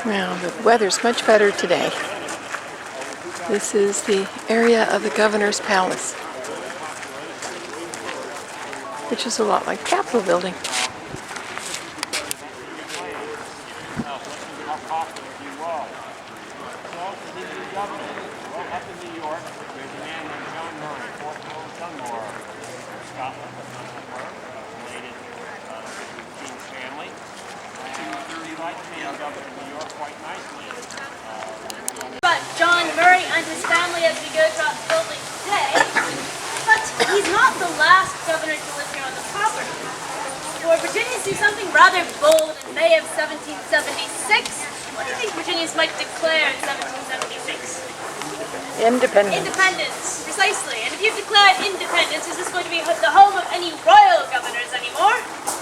Now, the weather's much better today. This is the area of the governor's palace, which is a lot like the Capitol building. But John Murray and his family as we go throughout the building today. But he's not the last governor to live Virginians do something rather bold in May of 1776. What do you think Virginians might declare in 1776? Independence. Independence, precisely. And if you've declared independence, is this going to be the home of any royal governors anymore?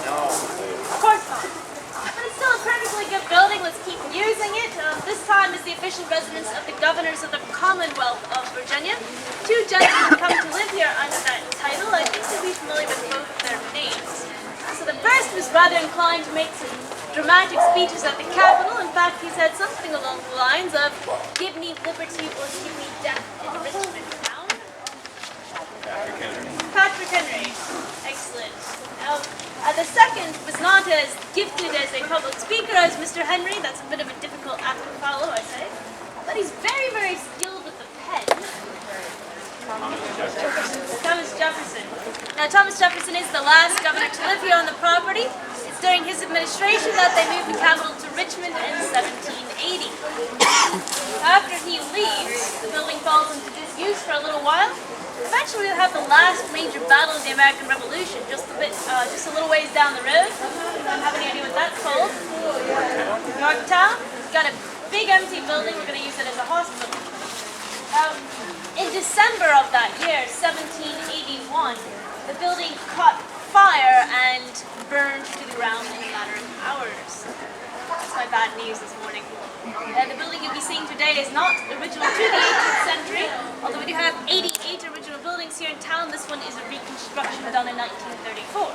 No. Of course not. But it's still a perfectly good building. Let's keep using it. This time is the official residence of the governors of the Commonwealth of Virginia. Two gentlemen come to live here under that title. I think you'll be familiar with both their names. So the first was rather inclined to make some dramatic speeches at the Capitol. In fact, he said something along the lines of, "Give me liberty or give me death in Richmond town." Patrick Henry. Excellent. Now, the second was not as gifted as a public speaker as Mr. Henry. That's a bit of a difficult act to follow, I say. But he's very, very skilled with the pen. Thomas Jefferson. Now, Thomas Jefferson is the last governor to live here on the property. It's during his administration that they moved the capital to Richmond in 1780. After he leaves, the building falls into disuse for a little while. Eventually, we'll have the last major battle of the American Revolution, just a little ways down the road. I don't have any idea what that's called. Yorktown. It's got a big empty building. We're going to use it as a hospital. In December of that year, 1781, the building caught fire and burned to the ground in a matter of hours. That's my bad news this morning. The building you'll be seeing today is not original to the 18th century, although we do have 88 original buildings here in town. This one is a reconstruction done in 1934.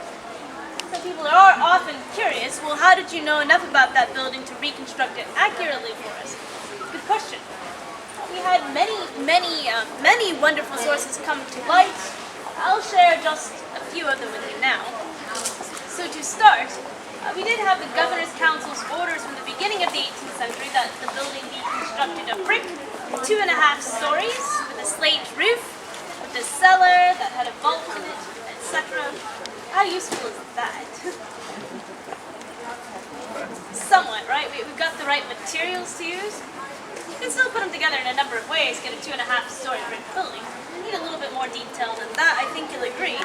Some people are often curious, well, how did you know enough about that building to reconstruct it accurately for us? Good question. We had many wonderful sources come to light. I'll share just a few of them with you now. So to start, we did have the Governor's Council's orders from the beginning of the 18th century that the building be constructed of brick, 2.5 stories, with a slate roof, with a cellar that had a vault in it, etc. How useful is that? Somewhat, right? We've got the right materials to use. You can still put them together in a number of ways, get a 2.5-story brick building. We need a little bit more detail than that, I think you'll agree.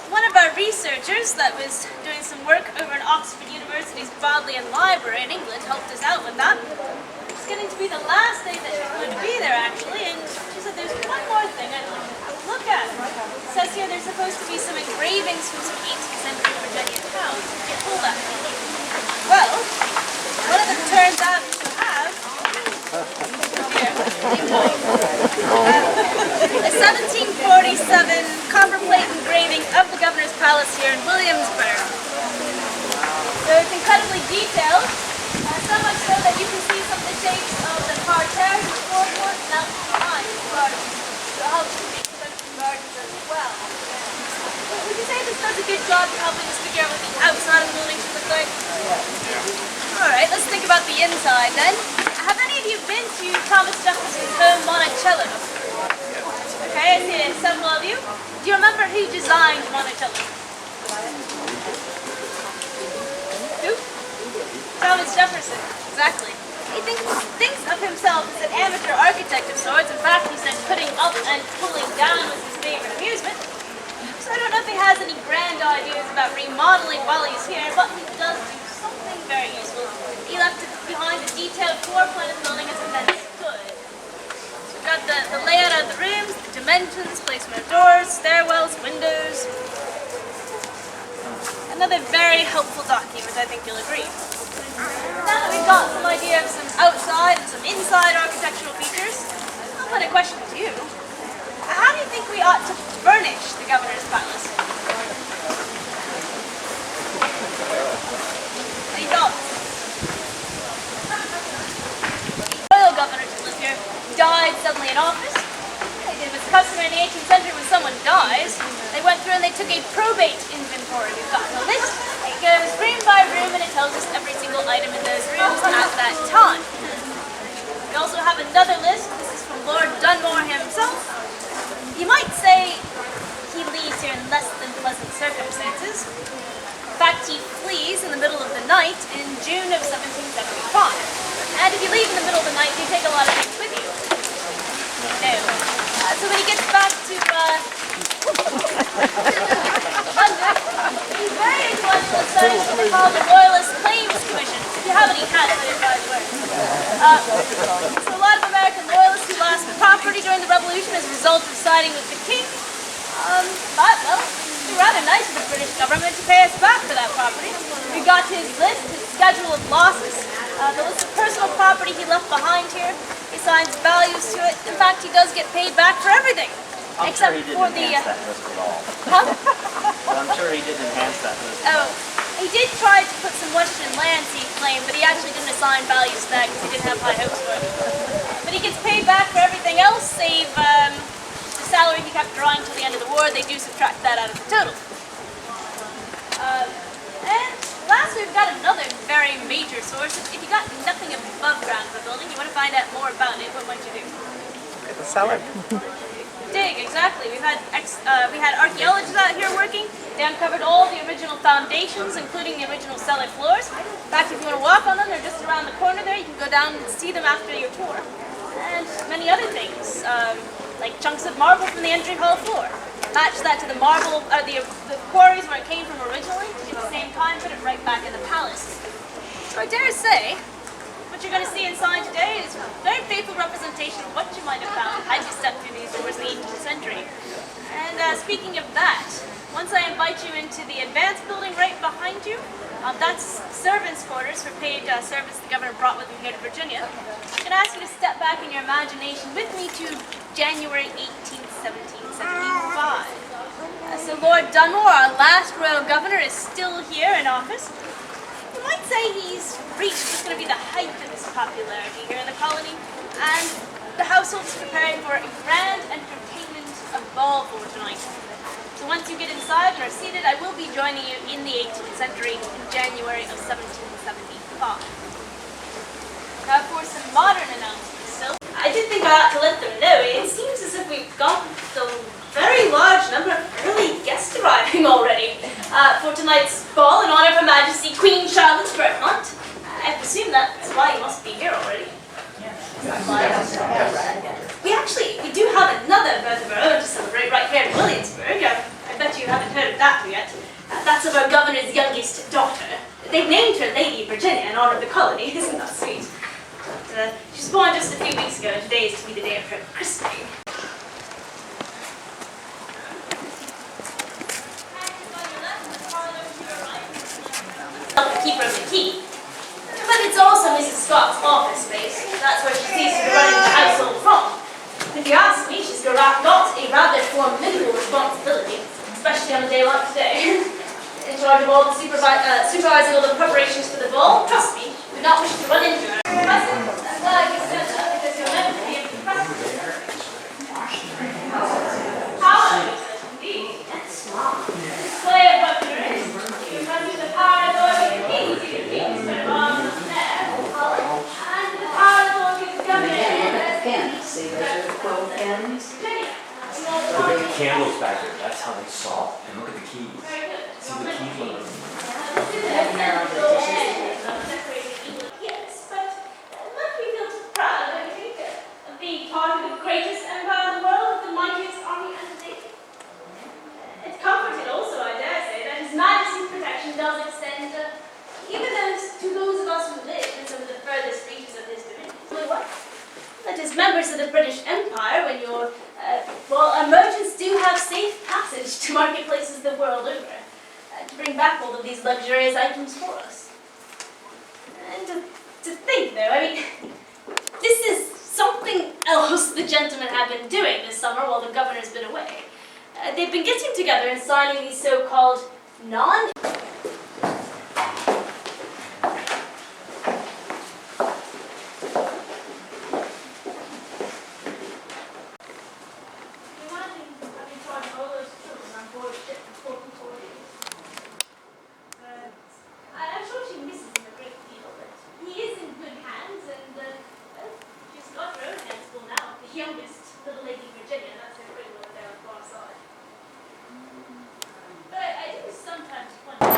One of our researchers that was doing some work over in Oxford University's Bodleian Library in England helped us out with that. It's getting to be the last day that she's going to be there, actually, and she said there's one more thing I'd like to look at. It says here there's supposed to be some engravings from some 18th century Virginia towns. Did you pull that? Well, one of them turns out to have a 1747 copper plate engraving of the Governor's Palace here in Williamsburg. So it's incredibly detailed, so much so that you can see some of the shapes of the parterres, the floorboards, and out behind the gardens. So it helps to represent the gardens as well. Would you say this does a good job of helping us figure out what the outside of the building should look like? Alright, let's think about the inside then. Have any of you been to Thomas Jefferson's home, Monticello? Okay, I see several of you. Do you remember who designed Monticello? Who? Thomas Jefferson, exactly. He thinks of himself as an amateur architect of sorts. In fact, he said putting up and pulling down was his favorite amusement. So I don't know if he has any grand ideas about remodeling while he's here, but he does do something very useful. He left behind a detailed floor plan of the building as it then stood. So we've got the layout of the rooms, the dimensions, placement of doors, stairwells, windows. Another very helpful document, I think you'll agree. Now that we've got some idea of some outside and some inside architectural features, I'll put a question to you. How do you think we ought to furnish the Governor's Palace? Any thoughts? The royal governor to live here died suddenly in office. It was customary in the 18th century when someone dies, they went through and they took a probate inventory. We've got a list. It goes room by room and it tells us every single item in those rooms at that time. We also have another list. This is from Lord Dunmore himself. You might say he leaves here in less than pleasant circumstances. In fact, he flees in the middle of the night in June of 1775. And if you leave in the middle of the night, you take a lot of things with you. No. So when he gets back to London, he's very inclined to study some of the So a lot of American loyalists who lost property during the Revolution as a result of siding with the king. But, well, it'd be rather nice of the British government to pay us back for that property. We got his list, his schedule of losses, the list of personal property he left behind here. He assigns values to it. In fact, he does get paid back for everything. I'm except sure he didn't for the enhance that list at all. huh? But I'm sure he didn't enhance that list. Oh, he did try to put some Western lands he claimed, but he actually didn't assign values to that because he didn't have high hopes for it. But he gets paid back for everything else, save the salary he kept drawing till the end of the war. They do subtract that out of the total. And lastly, we've got another very major source. If you got nothing above ground for building, you want to find out more about it, what might you do? The cellar. Dig, exactly. We had archaeologists out here working. They uncovered all the original foundations, including the original cellar floors. In fact, if you want to walk on them, they're just around the corner there. You can go down and see them after your tour. And many other things, like chunks of marble from the entry hall floor. Match that to the marble, the quarries where it came from originally. At the same time, put it right back in the palace. So I dare say, what you're going to see inside today is a very faithful representation of what you might have found had you stepped through these doors in the 18th century. And speaking of that, once I invite you into the advanced building right behind you, that's servants' quarters for paid service the governor brought with him here to Virginia. I'm going to ask you to step back in your imagination with me to January 18th, 1775. So Lord Dunmore, our last royal governor, is still here in office. You might say he's reached what's going to be the height of his popularity here in the colony, and the household is preparing for a grand entertainment of ball for tonight. So once you get inside and are seated, I will be joining you in the 18th century in January of 1775. Now for some modern announcements, so I did think I ought to let them know. It seems as if we've got a very large number of early guests arriving already for tonight's ball in honor of Her Majesty Queen Charlotte's birthmonth. I presume that's why you must be here already. We do have another birth of our own to celebrate right here in Williamsburg. I bet you haven't heard of that yet. That's of our governor's youngest daughter. They've named her Lady Virginia in honor of the colony. Isn't that sweet? She was born just a few weeks ago, and today is to be the day of her christening. Keeper of the key. But it's also Mrs. Scott's office space. That's where she seems to be running the household from. If you ask me, she's got a rather formidable responsibility, especially on a day like today. In charge of all the supervising all the preparations for the ball. Trust me, we do not wish to run into her. Present, I'm glad you said that because you're meant to be impressed. Power, indeed. That's smart. Display of weaponry. You must use the power and authority of the king. You can use their arms up there. And the power and authority of the governor. Pens, see, those are the quill pens. Look at the candles back there. That's how they saw. And look at the keys. See the keys on them. Yes, but must we feel proud, don't you think, of being part of the greatest empire in the world, the mightiest army and navy? It's comforting also, I dare say, that His Majesty's protection does extend even to those of us who live in some of the furthest reaches of his dominion. That as members of the British Empire, when you're, merchants do have safe passage to marketplaces the world over, to bring back all of these luxurious items for us. And to think, though, I mean, this is something else the gentlemen have been doing this summer while the governor's been away. They've been getting together and signing these so-called non- I'm sure she misses him a great deal, but he is in good hands, and she's got her own hands full now. The youngest little Lady Virginia, that's her pretty one there on the far side. But I do sometimes wonder.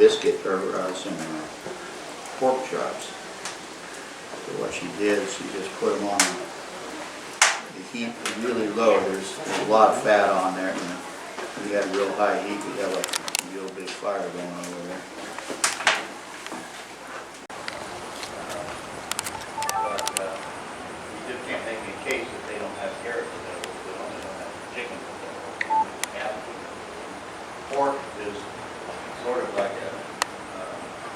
biscuit or some pork chops. So what she did is she just put them on the heat really low. There's a lot of fat on there, and we had real high heat. We have a real big fire going over there. But you just can't make a case that they don't have carrots available. They only don't have chicken available. Pork is sort of like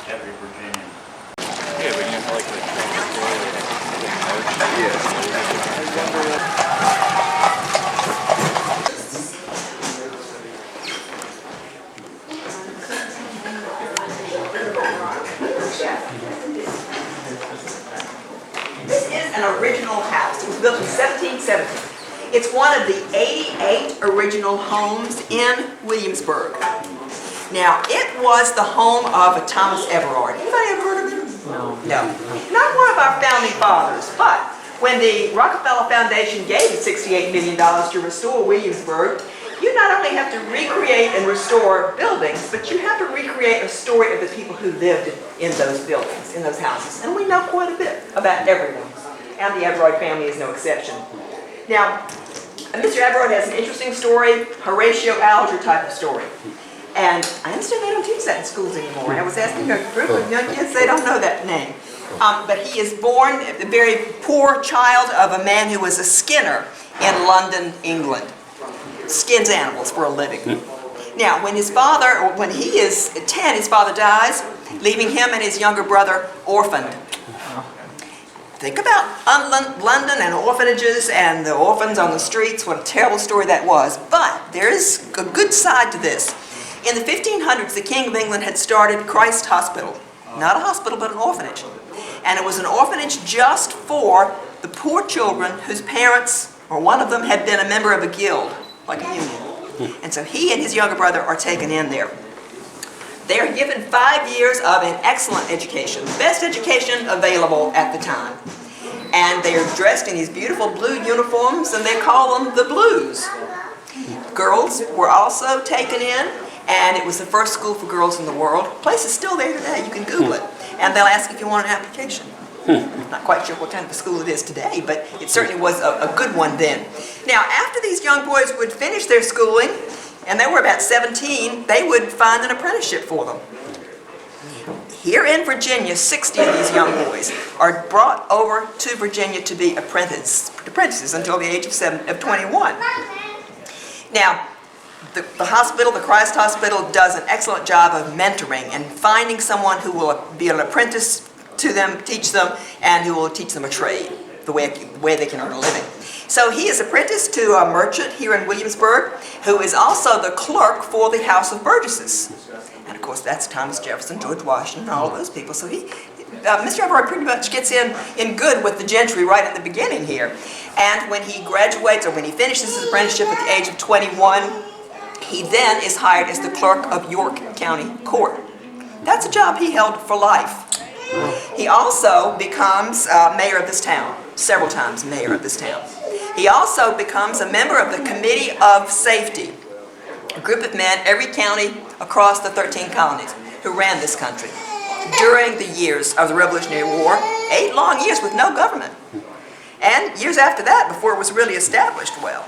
every Virginian. Yeah, but you like the This is an original house. It was built in 1770. It's one of the 88 original homes in Williamsburg. Now, it was the home of a Thomas Everard. Anybody ever heard of him? No. Not one of our founding fathers, but when the Rockefeller Foundation gave $68 million to restore Williamsburg, you not only have to recreate and restore buildings, but you have to recreate a story of the people who lived in those buildings, in those houses. And we know quite a bit about everyone, and the Everard family is no exception. Now, Mr. Everard has an interesting story, Horatio Alger type of story. And I understand they don't teach that in schools anymore. I was asking a group of young kids, they don't know that name. But he is born, a very poor child of a man who was a skinner in London, England. Skins animals for a living. Now, when he is 10, his father dies, leaving him and his younger brother orphaned. Think about London and orphanages and the orphans on the streets, what a terrible story that was. But there is a good side to this. In the 1500s, the King of England had started Christ Hospital. Not a hospital, but an orphanage. And it was an orphanage just for the poor children whose parents, or one of them, had been a member of a guild, like a union. And so he and his younger brother are taken in there. They are given 5 years of an excellent education, the best education available at the time. And they are dressed in these beautiful blue uniforms, and they call them the Blues. Girls were also taken in, and it was the first school for girls in the world. The place is still there today, you can Google it. And they'll ask if you want an application. Not quite sure what kind of a school it is today, but it certainly was a good one then. Now, after these young boys would finish their schooling, and they were about 17, they would find an apprenticeship for them. Here in Virginia, 60 of these young boys are brought over to Virginia to be apprentices until the age of 21. Now, the hospital, the Christ Hospital, does an excellent job of mentoring and finding someone who will be an apprentice to them, teach them, and who will teach them a trade, the way they can earn a living. So he is apprenticed to a merchant here in Williamsburg, who is also the clerk for the House of Burgesses. And of course, that's Thomas Jefferson, George Washington, all of those people. So Mr. Everard pretty much gets in good with the gentry right at the beginning here. And when he graduates, or when he finishes his apprenticeship at the age of 21, he then is hired as the clerk of York County Court. That's a job he held for life. He also becomes mayor of this town, several times mayor of this town. He also becomes a member of the Committee of Safety, a group of men, every county across the 13 colonies, who ran this country during the years of the Revolutionary War, 8 long years with no government, and years after that, before it was really established well.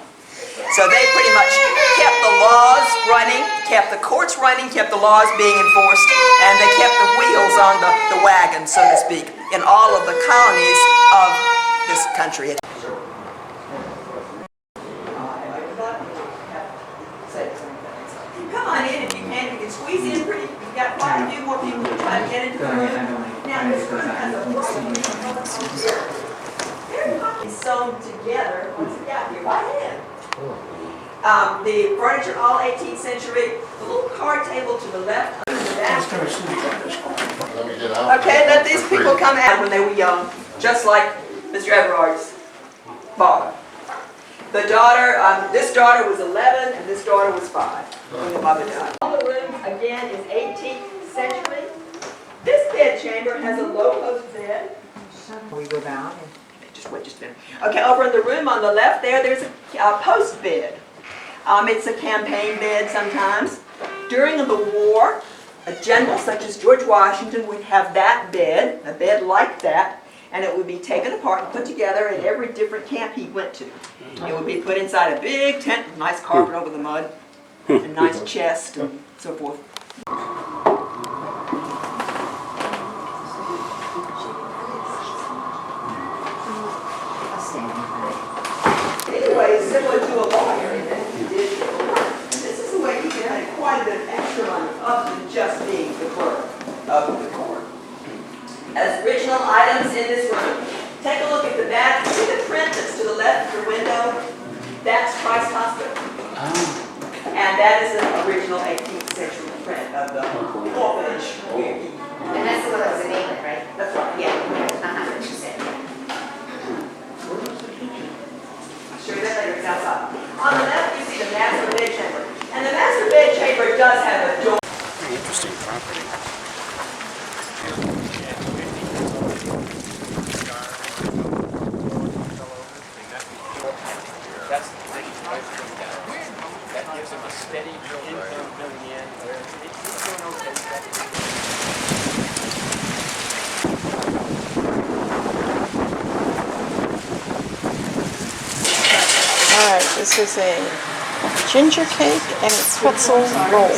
So they pretty much kept the laws running, kept the courts running, kept the laws being enforced, and they kept the wheels on the wagon, so to speak, in all of the colonies of this country. Come on in if you can. You can squeeze in pretty. We've got quite a few more people who try to get into the room. Now this room has a it's sewn together. What's it got here? Right in. The furniture, all 18th century. The little card table to the left. Okay, let these people come out when they were young, just like Mr. Everard's father. The daughter, this daughter was 11 and this daughter was 5 when the mother died. All the rooms, again, is 18th century. This bed chamber has a low-post bed. We go down. Just wait just a minute. Okay, over in the room on the left there's a post bed. It's a campaign bed sometimes. During the war, A general such as George Washington would have that bed, a bed like that, and it would be taken apart and put together at every different camp he went to. It would be put inside a big tent with nice carpet over the mud, a nice chest and so forth. Anyway, similar to a lawyer in that he did get work. And this is the way he had quite a bit of extra money other than just being the clerk of the court. As original items in this room, take a look at the back. See the print that's to the left of your window? That's Christ Hospital. And that is an original 18th century print of the orphanage. And that's the one that was in England, right? That's right. Yeah. What you said. I'll show you that later. It's outside. On the left, you see the master bedchamber. And the master bedchamber does have a door. Pretty interesting property. That's the thing. That gives him a steady income coming in. It's doing okay. All right, this is a ginger cake and a pretzel roll.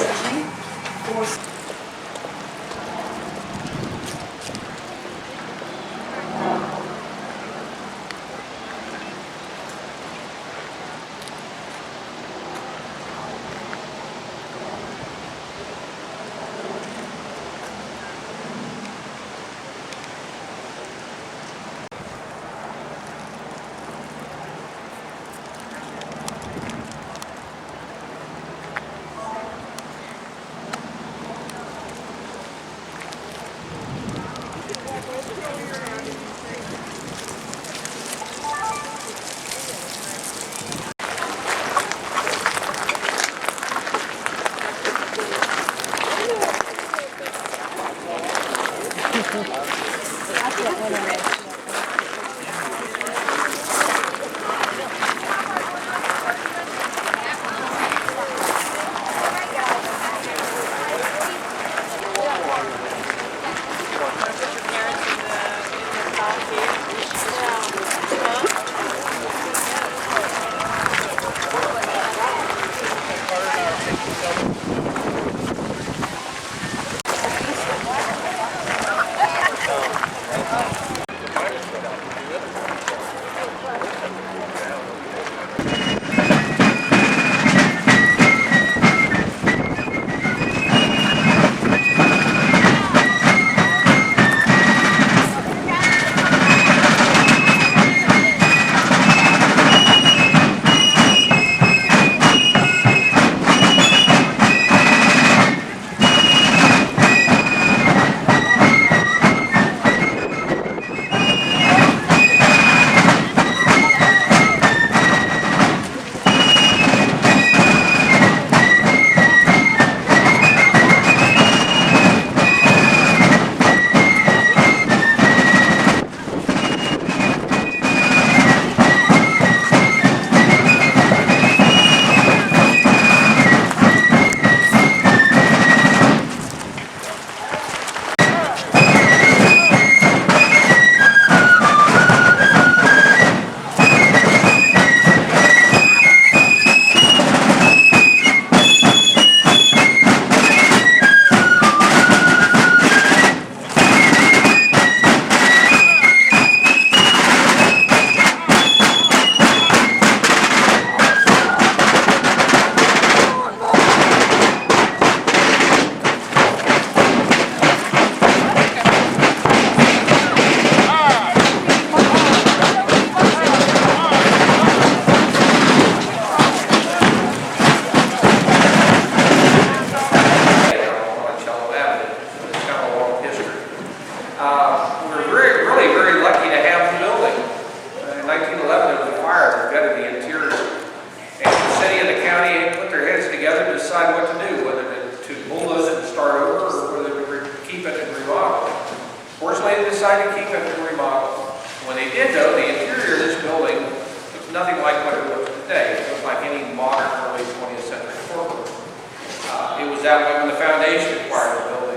Fortunately, they decided to keep it and remodel. When they did, though, the interior of this building looks nothing like what it looks today. It looks like any modern early 20th century courtroom. It was that way when the foundation required the building.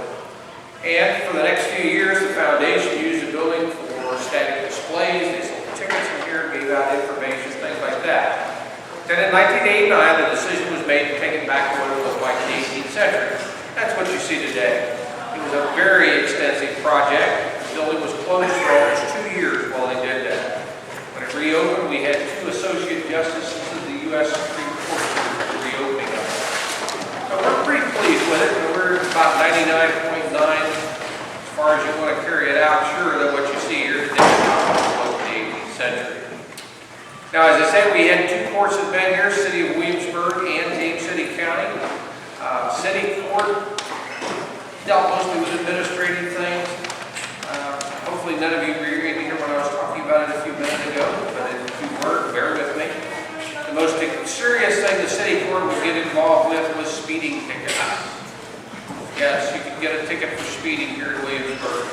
few years, the foundation used the building for static displays. They sold tickets in here, gave out information, things like that. Then in 1989, the decision was made to take it back to what it was like in the 18th century. That's what you see today. It was a very extensive project. The building was closed for almost 2 years while they did that. When it reopened, we had 2 associate justices of the U.S. Supreme Court for the reopening of it. So we're pretty pleased with it. We're about 99.9 as far as you want to carry it out. Sure that what you see here today is not what was in the 18th century. Now, as I said, we had 2 courts that have been here, City of Williamsburg and James City County. City Court dealt mostly with administrative things. Hopefully none of you were here when I was talking about it a few minutes ago, but if you were, bear with me. The most serious thing the City Court would get involved with was speeding tickets. Yes, you could get a ticket for speeding here in Williamsburg.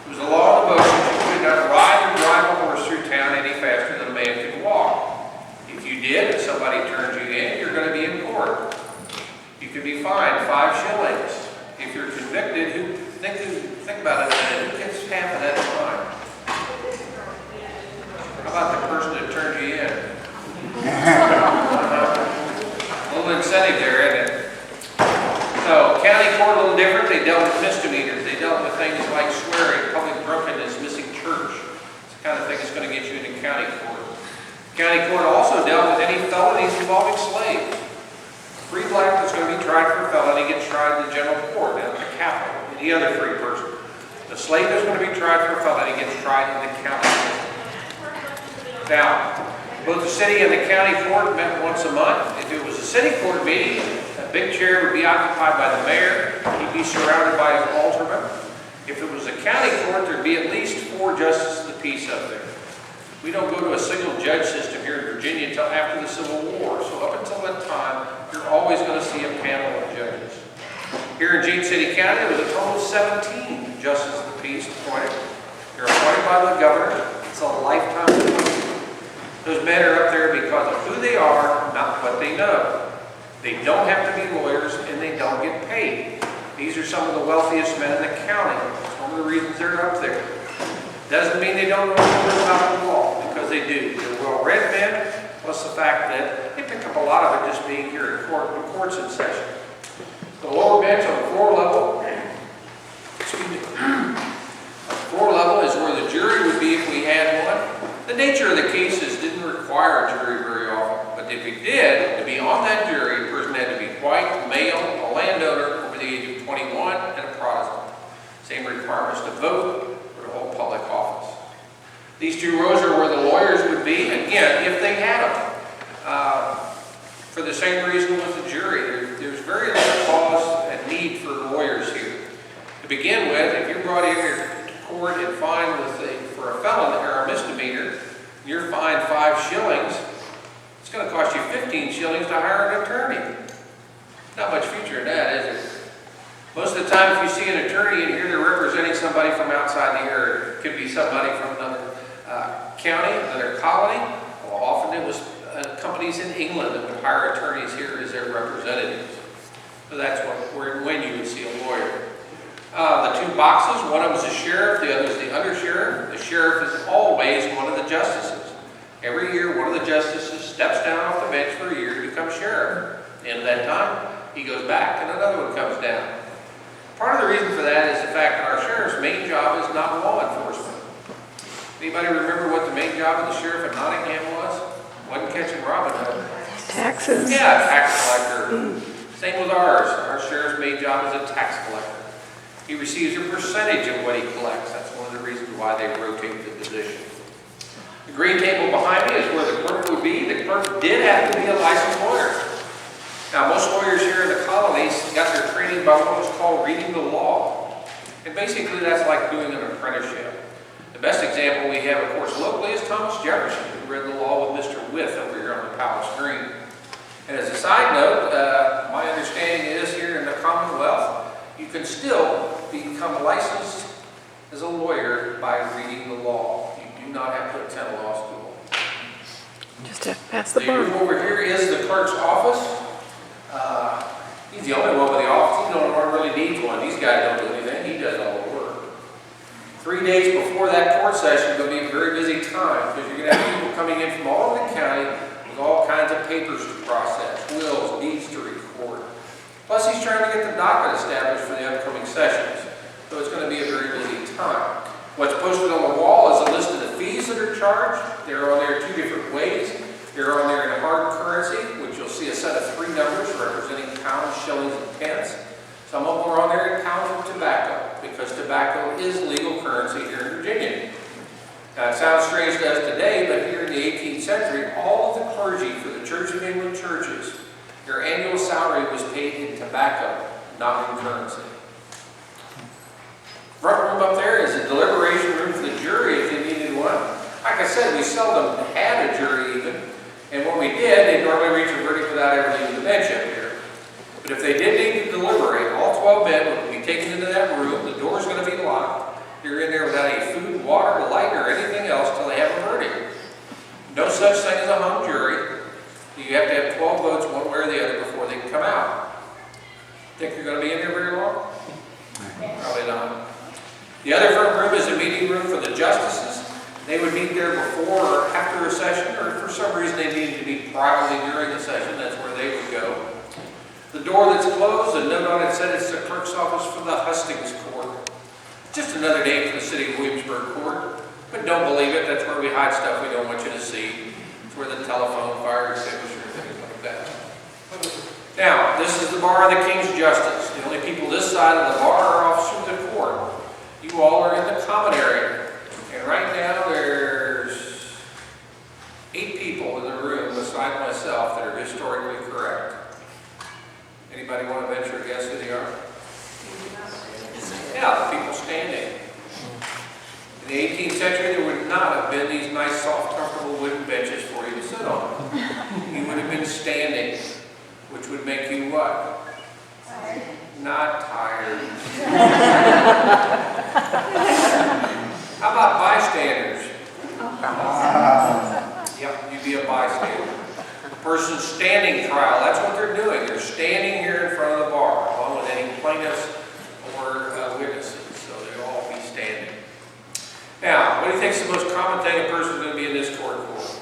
It was a law in the books that you could not ride or drive a horse through town any faster than a man could walk. If you did, and somebody turns you in, you're going to be in court. You could be fined 5 shillings. If you're convicted, think about it, who gets half of that fine? How about the person that turned you in? A little incentive there, isn't it? So, county court a little different. They dealt with misdemeanors. They dealt with things like swearing, public drunkenness, missing church. It's the kind of thing that's going to get you into county court. County court also dealt with any felonies involving slaves. Free black that's going to be tried for a felony gets tried in the general court, at the capital, any other free person. The slave that's going to be tried for a felony gets tried in the county court. Now, both the city and the county court met once a month. If it was a city court meeting, a big chair would be occupied by the mayor. He'd be surrounded by his alderman. If it was a county court, there'd be at least 4 justices of the peace up there. We don't go to a single judge system here in Virginia until after the Civil War. So up until that time, you're always going to see a panel of judges. Here in James City County, there was a total of 17 justices of the peace appointed. They're appointed by the governor. It's a lifetime appointment. Those men are up there because of who they are, not what they know. They don't have to be lawyers, and they don't get paid. These are some of the wealthiest men in the county. It's one of the reasons they're up there. Doesn't mean they don't know anything about the law, because they do. They're well-read men, plus the fact that they pick up a lot of it just being here in court when court's in session. The lower bench on the floor level, the floor level is where the jury would be if we had one. The nature of the cases didn't require a jury very often, but if we did, to be on that jury, a person had to be white, male, a landowner over the age of 21, and a Protestant. Same requirements to vote or to hold public office. These 2 rows are where the lawyers would be, again, if they had them. For the same reason with the jury, there's very little cause and need for lawyers here. To begin with, if you're brought in here to court and fined for a felon or a misdemeanor, you're fined 5 shillings, it's going to cost you 15 shillings to hire an attorney. Not much future in that, is there? Most of the time, if you see an attorney in here, they're representing somebody from outside the area. It could be somebody from another county, another colony. Well, often it was companies in England that would hire attorneys here as their representatives. So that's when you would see a lawyer. The 2 boxes, one of them is the sheriff, the other is the undersheriff. The sheriff is always one of the justices. Every year, one of the justices steps down off the bench for a year to become sheriff. At the end of that time, he goes back and another one comes down. Part of the reason for that is the fact that our sheriff's main job is not law enforcement. Anybody remember what the main job of the sheriff of Nottingham was? Wasn't catching Robin Hood. Taxes. Yeah, tax collector. Same with ours. Our sheriff's main job is a tax collector. He receives a percentage of what he collects. That's one of the reasons why they rotate the position. The green table behind me is where the clerk would be. The clerk did have to be a licensed lawyer. Now, most lawyers here in the colonies got their training by what was called reading the law. And basically, that's like doing an apprenticeship. The best example we have, of course, locally is Thomas Jefferson, who read the law with Mr. Wythe over here on the Palace Green. And as a side note, my understanding is here in the Commonwealth, you can still become licensed as a lawyer by reading the law. You do not have to attend law school. Just to pass the The bar. room over here is the clerk's office. He's the only one with the office. He don't really need one. These guys don't do anything. He does all the work. days before that court session is going to be a very busy time because you're going to have people coming in from all over the county with all kinds of papers to process, wills, deeds to record. Plus, he's trying to get the docket established for the upcoming sessions. So it's going to be a very busy time. What's posted on the wall is a list of the fees that are charged. They're on there 2 different ways. They're on there in hard currency, which you'll see a set of 3 numbers representing pounds, shillings, and pence. Some of them are on there in pounds of tobacco, because tobacco is legal currency here in Virginia. Now, it sounds strange to us today, but here in the 18th century, all of the clergy for the Church of England churches, their annual salary was paid in tobacco, not in currency. Front room up there is a deliberation room for the jury if they needed one. Like I said, we seldom had a jury even, and when we did, they'd normally reach a verdict without ever leaving the bench up here. But if they did need to deliberate, all 12 men would be taken into that room, the door's going to be locked, you're in there without any food, water, light, or anything else till they have a verdict. No such thing as a hung jury. You have to have 12 votes one way or the other before they can come out. Think you're going to be in there very long? Probably not. The other front room is a meeting room for the justices. They would meet there before or after a session, or if for some reason they needed to meet privately during the session, that's where they would go. The door that's closed, a note on it said it's the clerk's office for the hustings court. Just another name for the city of Williamsburg court. But don't believe it, that's where we hide stuff we don't want you to see. It's where the telephone, fire extinguisher, things like that. Now, this is the bar of the King's Justice. The only people this side of the bar are officers of the court. You all are in the common area. And right now there's 8 people in the room beside myself that are historically correct. Anybody want to venture a guess who they are? Yeah, the people standing. In the 18th century, there would not have been these nice, soft, comfortable wooden benches for you to sit on. You would have been standing, which would make you what? Tired. Not tired. How about bystanders? Yep, you'd be a bystander. Person standing trial, that's what they're doing. They're standing here in front of the bar, along with any plaintiffs or witnesses, so they'll all be standing. Now, what do you think is the most common thing a person's going to be in this court for?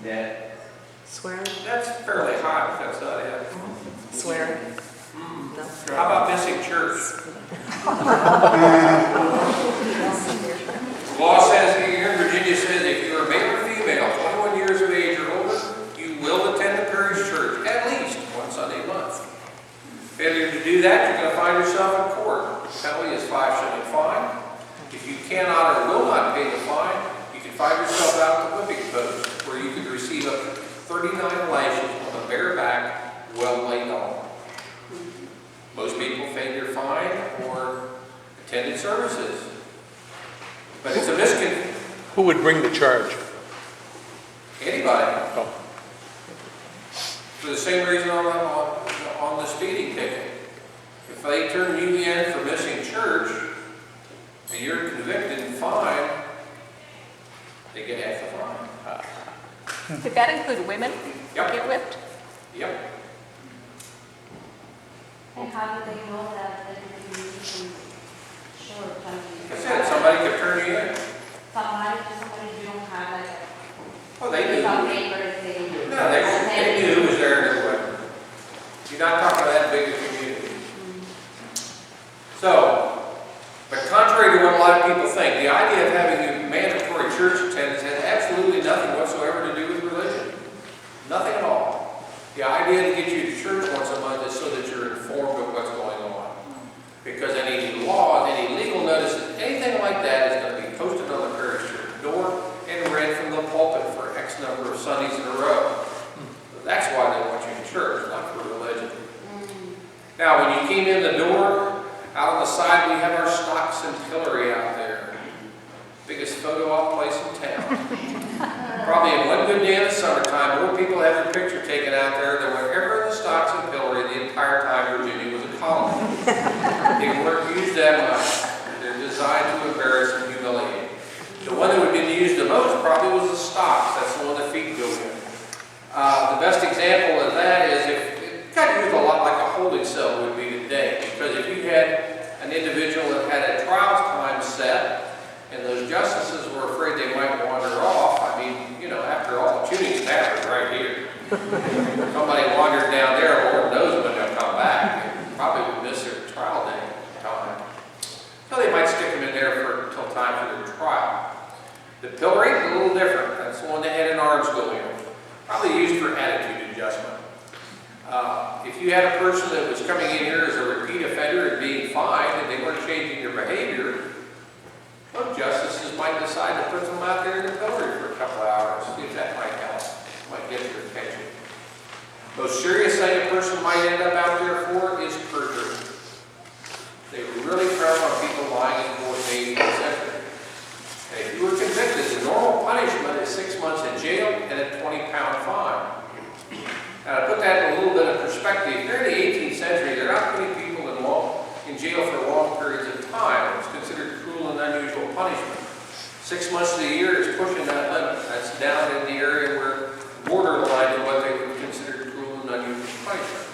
That. Swearing? That's fairly high, if that's not it. Swearing? No. How about missing church? Law says here in Virginia says if you're a male or female, 21 years of age or older, you will attend the parish church at least one Sunday a month. Failure to do that, you're going to find yourself in court. The penalty is 5 shilling fine. If you cannot or will not pay the fine, you can find yourself out at the whipping post, where you could receive up to 39 lashes on the bare back, well laid on. Most people paid their fine or attended services. But it's a misconception. Who would bring the charge? Anybody. Oh. For the same reason on the speeding ticket. If they turn you in for missing church and you're convicted and fined, they get half the fine. Did that include women Yep. get whipped? Yep. And how do they know that they're going to be short? Like I said, somebody could turn you in. Somebody you don't have like Oh, they knew. some papers, they. No, they knew who was there and who wasn't. You're not talking about that big a community. So, but contrary to what a lot of people think, the idea of having mandatory church attendance has absolutely nothing whatsoever to do with religion. Nothing at all. The idea to get you to church once a month is so that you're informed of what's going on. Because any laws, any legal notices, anything like that is going to be posted on the parish church door and read from the pulpit for X number of Sundays in a row. So that's why they want you in church, not for religion. Now, when you came in the door, out on the side we have our stocks and pillory out there. Biggest photo op place in town. Probably in one good day in the summertime, more people have their picture taken out there than were ever in the stocks and pillory the entire time Virginia was a colony. They weren't used that much. They're designed to embarrass and humiliate. The one that would be used the most probably was the stocks. That's the one that feet go in. The best example of that is if it got used a lot like a holding cell would be today. Because if you had an individual that the justices were afraid they might wander off. I mean, you know, after all, Chewing's Tavern's right here. Somebody wandered down there, Lord knows when they'll come back. They probably would miss their trial day time. So they might stick them in there until time for their trial. The pillory is a little different. That's the one that had an arms go in. Probably used for attitude adjustment. If you had a person that was coming in here as a repeat offender and being fined and they weren't changing their behavior, well, justices might decide to put them out there in the pillory for a couple of hours, see if that might help, might get their attention. Most serious thing a person might end up out there for is perjury. They really frown on people lying in court in the 18th century. And if you were convicted, the normal punishment is 6 months in jail and a 20-pound fine. Now, to put that in a little bit of perspective, during the 18th century, they're not putting people in jail for long periods of time. It's considered cruel and unusual punishment. 6 months of the year is pushing that limit. That's down in the area where borderline to what they would consider cruel and unusual punishment.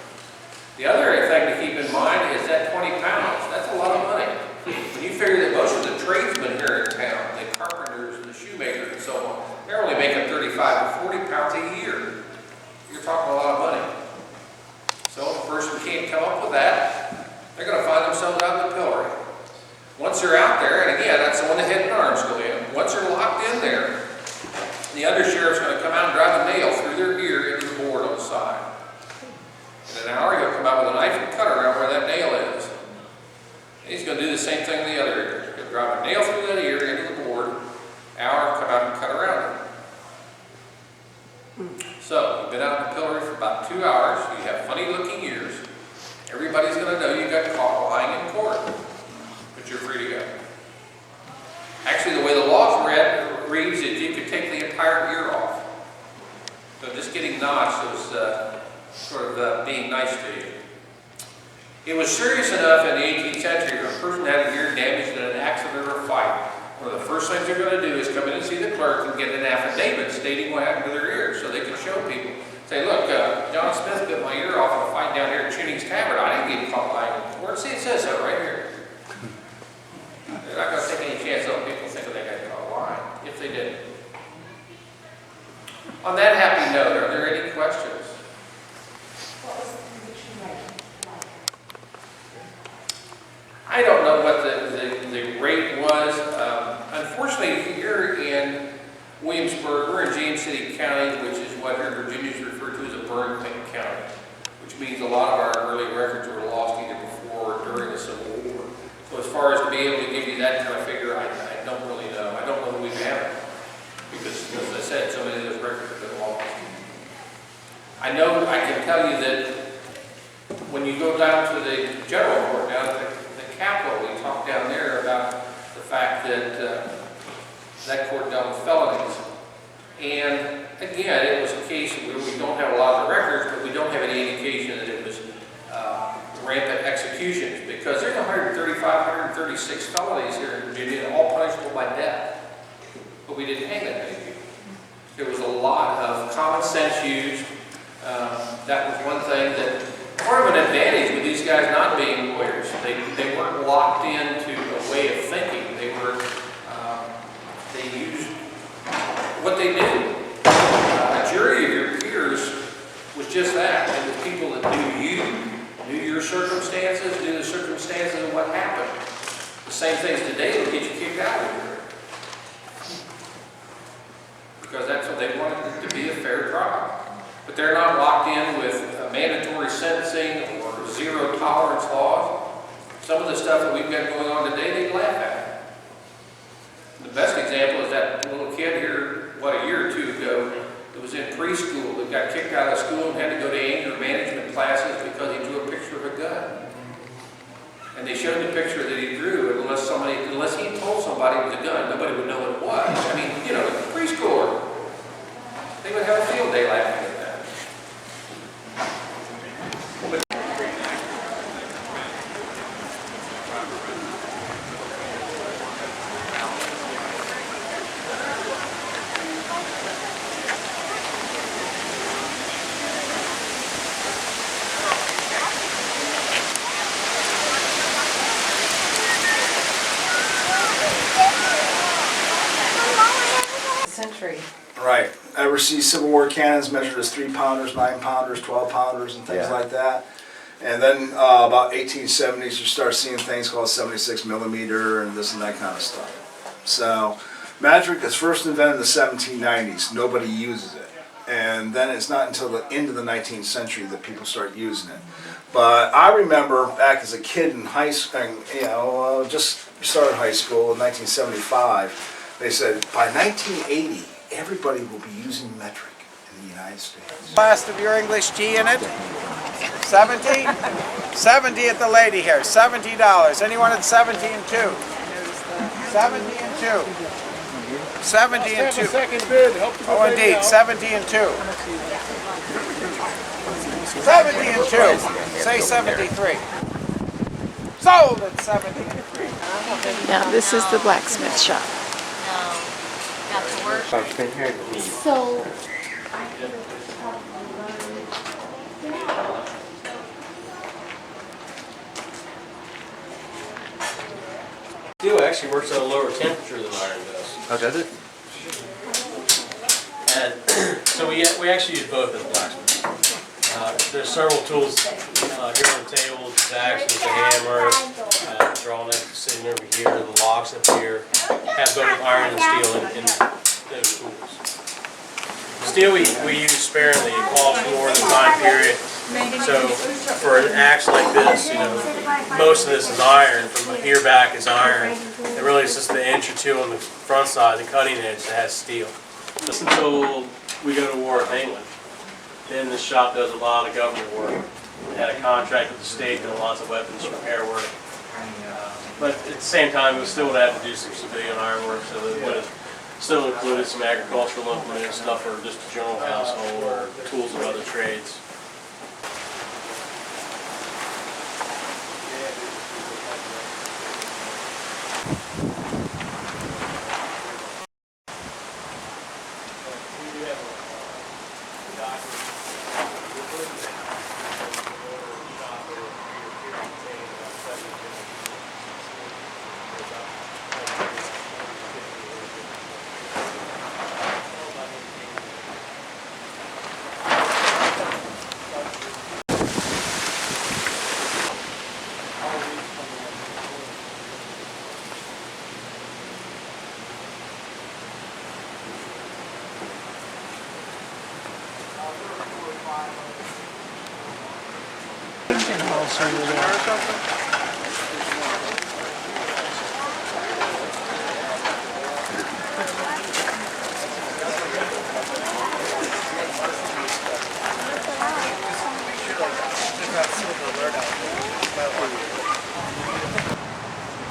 The other thing to keep in mind is that 20 pounds. That's a lot of money. When you figure that most of the tradesmen here in town, the carpenters and the shoemakers and so on, they're only making 35 to 40 pounds a year. You're talking a lot of money. So if a person can't come up with that, they're going to find themselves out in the pillory. Once they're out there, and again, that's the one the head and arms go in. Once they're locked in there, the undersheriff's going to come out and drive a nail through their ear into the board on the side. In an hour, he'll come out with a knife and cut around where that nail is. And he's going to do the same thing in the other ear. He'll drive a nail through that ear into the board, hour, come out and cut around it. So, you've been out in the pillory for about 2 hours. You have funny-looking ears. Everybody's going to know you got caught lying in court. But you're free to go. Actually, the way the law reads is you could take the entire ear off. So just getting notched was sort of being nice to you. It was serious enough in the 18th century if a person had an ear damaged in an accident or a fight. One of the first things they're going to do is come in and see the clerk and get an affidavit stating what happened to their ears so they can show people. Say, look, John Smith bit my ear off in a fight down here at Chewing's Tavern. I didn't get caught lying in court. See, it says so right here. They're not going to take any chance on people thinking they got caught lying, if they didn't. On that happy note, are there any questions? What was the conviction rate like? I don't know what the rate was. Unfortunately, here in Williamsburg, we're in James City County, which is what here in Virginia is referred to as a burn county, which means a lot of our early records were lost either before or during the Civil War. So as far as to be able to give you that kind of figure, I don't really know. I don't know that we have it. Because, as I said, so many of those records have been lost. I know, I can tell you that when you go down to the general court, down at the Capitol, we talked down there about the fact that that court dealt with felonies. And again, it was a case where we don't have a lot of the records, but we don't have any indication that it was rampant executions, because there's 135, 136 felonies here in Virginia, all punishable by death. But we didn't hang that many people. There was a lot of common sense used. That was one thing that, part of an advantage with these guys not being lawyers. They weren't locked into a way of thinking. They were, they used what they knew. A jury of your peers was just that. It was people that knew you, knew your circumstances, knew the circumstances of what happened. The same things today will get you kicked out of here. Because that's what they wanted it to be, a fair trial. But they're not locked in with mandatory sentencing or zero tolerance laws. Some of the stuff that we've got going on today, they laugh at. The best example is that little kid here, a year or two ago, that was in preschool that got kicked out of school and had to go to anger management classes because he drew a picture of a gun. And they showed the picture that he drew, and unless he told somebody it was a gun, nobody would know what it was. I mean, you know, preschooler, they would have a field day laughing at that. elementary. Right. Ever see Civil War cannons measured as 3-pounders, 9-pounders, 12-pounders, and things like that? And then about 1870s, you start seeing things called 76 millimeter and this and that kind of stuff. So metric is first invented in the 1790s. Nobody uses it. And then it's not until the end of the 19th century that people start using it. But I remember back as a kid in high school, just started high school in 1975, they said by 1980, everybody will be using metric in the United States. Last of your English tea in it? 70? 70 at the lady here, $70. Anyone at 70 and 2? 70 and 2. 70 and 2. Oh, indeed, 70 and 2. 70 and 2. Say 73. Sold at 70 and 3. Now this is the blacksmith shop. Got to work. So, Steel actually works at a lower temperature than iron does. Oh, does it? And so we actually use both as blacksmiths. There's several tools here on the table. There's axes, the hammer, draw knife sitting over here, the locks up here. Have both iron and steel in those tools. Steel we use sparingly. It costs more in the time period. So for an axe like this, most of this is iron. From here back is iron. It really is just the inch or two on the front side, the cutting edge, that has steel. Just until we go to war with England. Then this shop does a lot of government work. We had a contract with the state doing lots of weapons repair work. But at the same time, we still would have to do some civilian iron work, so it would have still included some agricultural implements, stuff for just a general household or tools of other trades.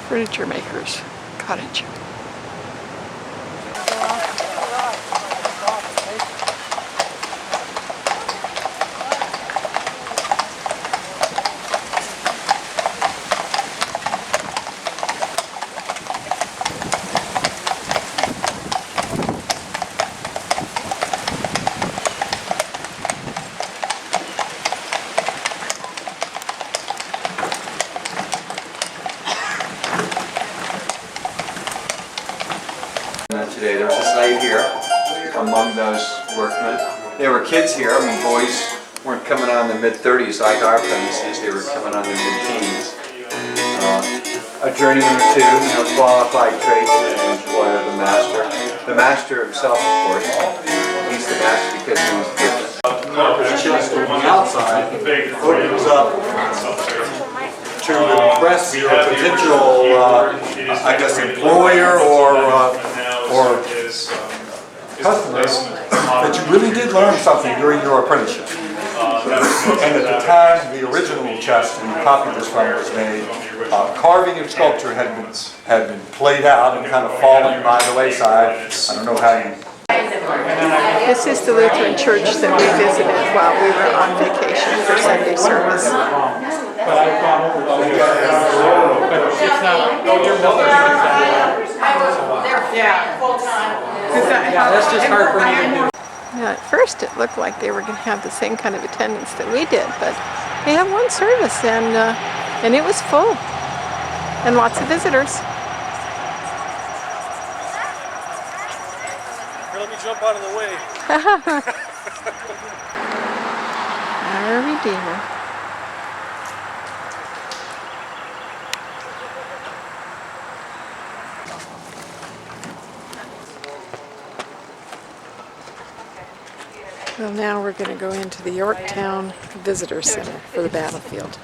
Furniture maker's cottage. Today. There was this lady here among those workmen. There were kids here. I mean, boys weren't coming on the mid-30s like our apprentices. They were coming on the mid-teens. A journeyman or two, qualified tradesmen and employer of the master. The master himself, of course, he's the master because he was different. On the outside opens up to impress your potential, I guess, employer or customers that you really did learn something during your apprenticeship. And at the time the original chest and the copy this from was made, carving and sculpture had been played out and kind of fallen by the wayside. I don't know how you... This is the Lutheran church that we visited while we were on vacation for Sunday service. That's just hard for me to do. Now, at first it looked like they were going to have the same kind of attendance that we did, but they have one service and it was full and lots of visitors. Here, let me jump out of the way. Our Redeemer. Well, now we're going to go into the Yorktown Visitor Center for the battlefield.